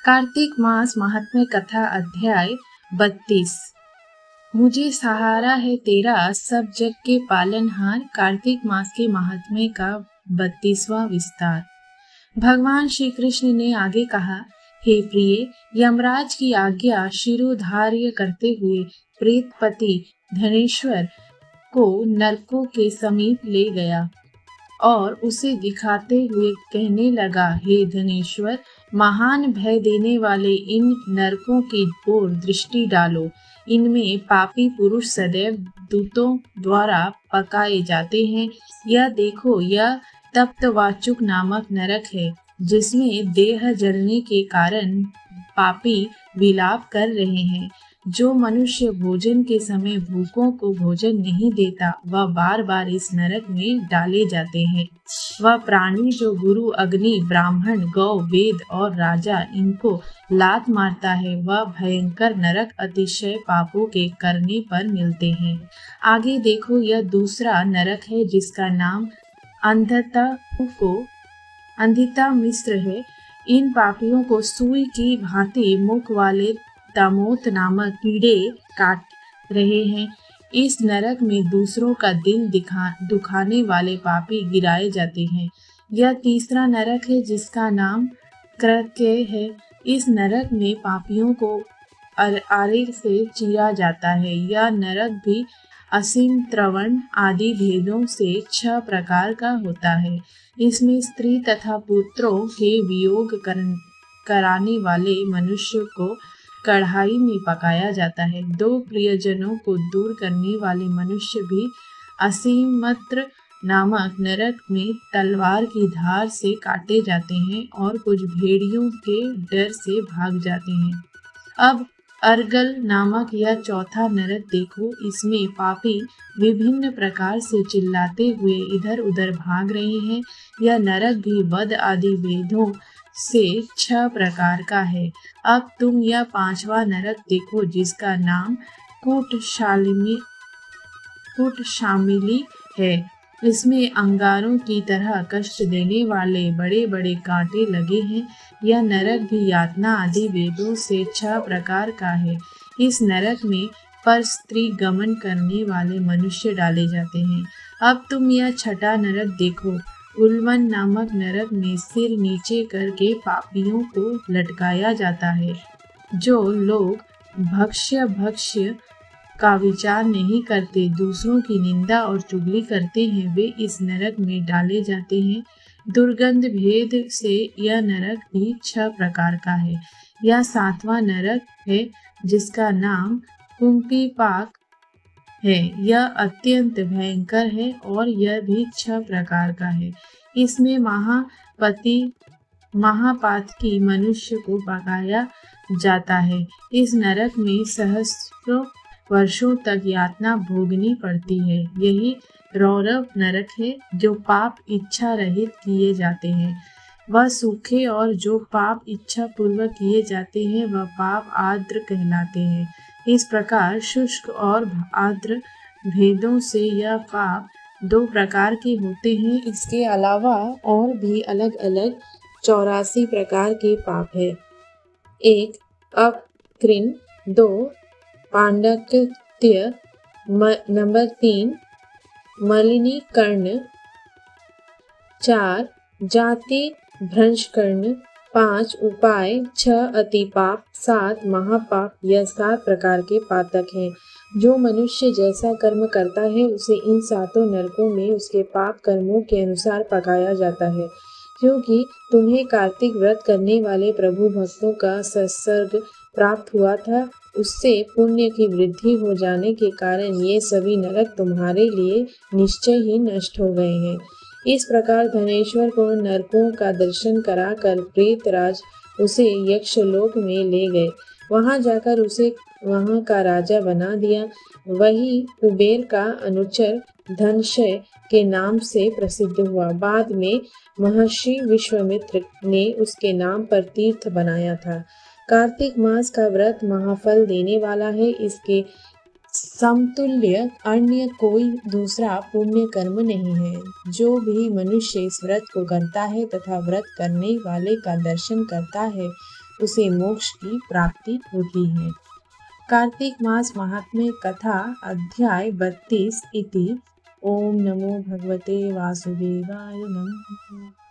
कार्तिक मास महात्म्य कथा अध्याय 32। मुझे सहारा है तेरा सब जग के पालनहार। कार्तिक मास के महात्म्य का 32वां विस्तार। भगवान श्री कृष्ण ने आगे कहा, हे प्रिय, यमराज की आज्ञा शिरोधार्य करते हुए प्रेतपति धनेश्वर को नरकों के समीप ले गया और उसे दिखाते हुए कहने लगा, हे धनेश्वर, महान भय देने वाले इन नरकों की ओर दृष्टि डालो। इनमें पापी पुरुष सदैव दूतों द्वारा पकाए जाते हैं। यह देखो, यह तप्तवाचुक नामक नरक है, जिसमें देह जलने के कारण पापी विलाप कर रहे हैं। जो मनुष्य भोजन के समय भूखों को भोजन नहीं देता, वह बार बार इस नरक में डाले जाते हैं। वह प्राणी जो गुरु, अग्नि, ब्राह्मण, गौ, वेद और राजा इनको लात मारता है, वह भयंकर नरक अतिशय पापों के करने पर मिलते हैं। आगे देखो, यह दूसरा नरक है, जिसका नाम अंधिता मिश्र है। इन पापियों को सुई की भांति मुख वाले तमोत नामक कीड़े काट रहे हैं। इस नरक में दूसरों का दिल दुखाने वाले पापी गिराए जाते हैं। यह तीसरा नरक है, जिसका नाम कृत्य है। इस नरक में पापियों को आरे से चीरा जाता है। यह नरक भी असीम, त्रवण आदि भेदों से 6 प्रकार का होता है। इसमें स्त्री तथा पुत्रों के वियोग कराने वाले मनुष्य को कढ़ाई में पकाया जाता है। 2 प्रियजनों को दूर करने वाले मनुष्य भी असीमत्र नामक नरक में तलवार की धार से काटे जाते हैं और कुछ भेड़ियों के डर से भाग जाते हैं। अब अर्गल नामक यह चौथा नरक देखो। इसमें पापी विभिन्न प्रकार से चिल्लाते हुए इधर उधर भाग रहे हैं। यह नरक भी वध आदि वेदों से 6 प्रकार का है। अब तुम यह 5वां नरक देखो, जिसका नाम कूटशामिली है। इसमें अंगारों की तरह कष्ट देने वाले बड़े बड़े कांटे लगे हैं। यह नरक भी यातना आदि वेदों से 6 प्रकार का है। इस नरक में पर स्त्री गमन करने वाले मनुष्य डाले जाते हैं। अब तुम यह 6वां नरक देखो। उल्वन नामक नरक में सिर नीचे करके पापियों को लटकाया जाता है। जो लोग भक्ष्य का विचार नहीं करते, दूसरों की निंदा और चुगली करते हैं, वे इस नरक में डाले जाते हैं। दुर्गंध भेद से यह नरक भी 6 प्रकार का है। यह 7वां नरक है, जिसका नाम कुंपीपाक है। यह अत्यंत भयंकर है और यह भी 6 प्रकार का है। इसमें महापातकी मनुष्य को पकाया जाता है। इस नरक में सहस्रों वर्षों तक यातना भोगनी पड़ती है। यही रौरव नरक है, जो पाप इच्छा रहित किए जाते हैं, वह सूखे, और जो पाप इच्छा पूर्वक किए जाते हैं, वह पाप आर्द्र कहलाते हैं। इस प्रकार शुष्क और आर्द्र भेदों से यह पाप 2 प्रकार के होते हैं। इसके अलावा और भी अलग अलग 84 प्रकार के पाप है। 1 अपकृन, 2 पांडकृत्य, नंबर 3 मलिनीकर्ण, 4 जाति भ्रंशकर्ण, 5 उपाय, 6 अतिपाप, 7 महापाप। यह 7 प्रकार के पातक हैं। जो मनुष्य जैसा कर्म करता है, उसे इन 7 नरकों में उसके पाप कर्मों के अनुसार पकाया जाता है। क्योंकि तुम्हें कार्तिक व्रत करने वाले प्रभु भक्तों का संसर्ग प्राप्त हुआ था, उससे पुण्य की वृद्धि हो जाने के कारण ये सभी नरक तुम्हारे लिए निश्चय ही नष्ट हो गए हैं। इस प्रकार धनेश्वर को नरकों का दर्शन कराकर प्रेतराज उसे यक्षलोक में ले गए। वहां जाकर उसे वहां का राजा बना दिया। वही कुबेर का अनुचर धनशय के नाम से प्रसिद्ध हुआ। बाद में महर्षि विश्वामित्र ने उसके नाम पर तीर्थ बनाया था। कार्तिक मास का व्रत महाफल देने वाला है। इसके समतुल्य अन्य कोई दूसरा पुण्य कर्म नहीं है। जो भी मनुष्य इस व्रत को करता है तथा व्रत करने वाले का दर्शन करता है, उसे मोक्ष की प्राप्ति होती है। कार्तिक मास महात्म्य कथा अध्याय 32 इति। ओम नमो भगवते वासुदेवाय नमः।